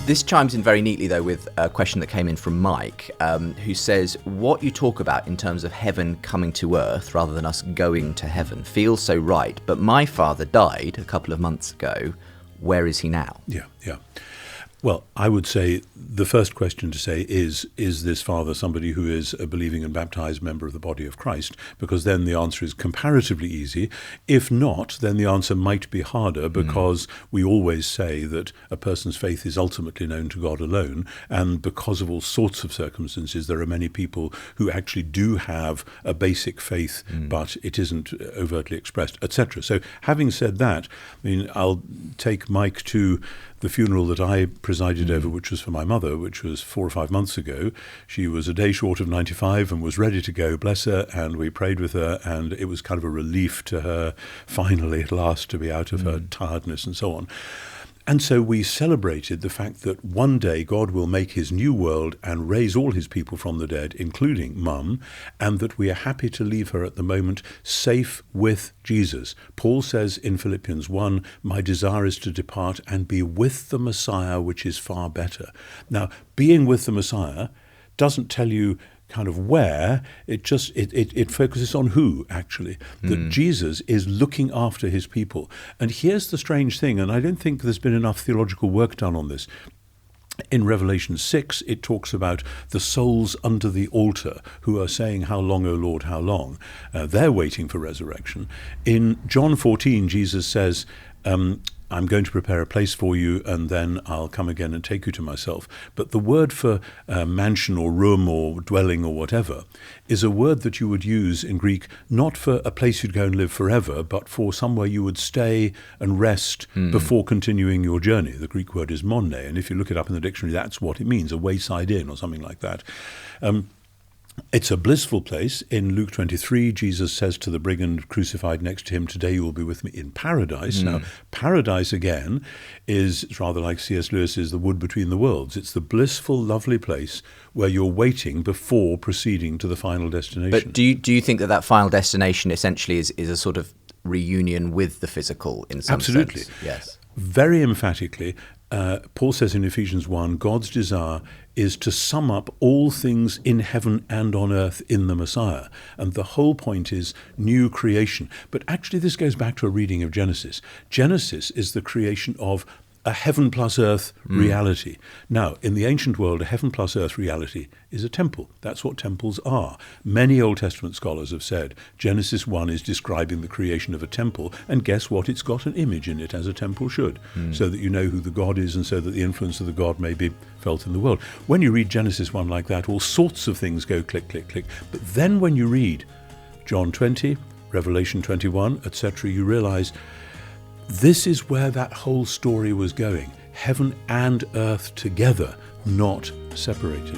This chimes in very neatly, though, with a question that came in from Mike, who says, what you talk about in terms of heaven coming to earth rather than us going to heaven feels so right, but my father died a couple of months ago. Where is he now? Yeah. Well, I would say the first question to say is this father somebody who is a believing and baptized member of the body of Christ? Because then the answer is comparatively easy. If not, then the answer might be harder, because we always say that a person's faith is ultimately known to God alone. And because of all sorts of circumstances, there are many people who actually do have a basic faith, but it isn't overtly expressed, etc. So having said that, I mean, I'll take Mike to the funeral that I presided over, which was for my mother, which was 4 or 5 months ago. She was a day short of 95 and was ready to go, bless her, and we prayed with her, and it was kind of a relief to her, finally at last, to be out of her tiredness and so on. And so we celebrated the fact that one day God will make his new world and raise all his people from the dead, including Mum, and that we are happy to leave her at the moment safe with Jesus. Paul says in Philippians 1, my desire is to depart and be with the Messiah, which is far better. Now, being with the Messiah doesn't tell you kind of where, it focuses on who, actually, that Jesus is looking after his people. And here's the strange thing, and I don't think there's been enough theological work done on this. In Revelation 6, it talks about the souls under the altar who are saying, how long, O Lord, how long? They're waiting for resurrection. In John 14, Jesus says, I'm going to prepare a place for you, and then I'll come again and take you to myself. But the word for mansion or room or dwelling or whatever is a word that you would use in Greek, not for a place you'd go and live forever, but for somewhere you would stay and rest before continuing your journey. The Greek word is monne, and if you look it up in the dictionary, that's what it means, a wayside inn or something like that. It's a blissful place. In Luke 23, Jesus says to the brigand crucified next to him, today you will be with me in paradise. Now, paradise, again, is rather like C.S. Lewis's The Wood Between the Worlds. It's the blissful, lovely place where you're waiting before proceeding to the final destination. But do you think that final destination essentially is a sort of reunion with the physical in some Absolutely. sense? Yes. Very emphatically, Paul says in Ephesians 1, God's desire is to sum up all things in heaven and on earth in the Messiah. And the whole point is new creation. But actually this goes back to a reading of Genesis. Genesis is the creation of a heaven plus earth reality. Now, in the ancient world, a heaven plus earth reality is a temple. That's what temples are. Many Old Testament scholars have said Genesis 1 is describing the creation of a temple, and guess what? It's got an image in it, as a temple should, so that you know who the God is and so that the influence of the God may be felt in the world. When you read Genesis 1 like that, all sorts of things go click, click, click. But then when you read John 20, Revelation 21, etc., you realize this is where that whole story was going. Heaven and earth together, not separated.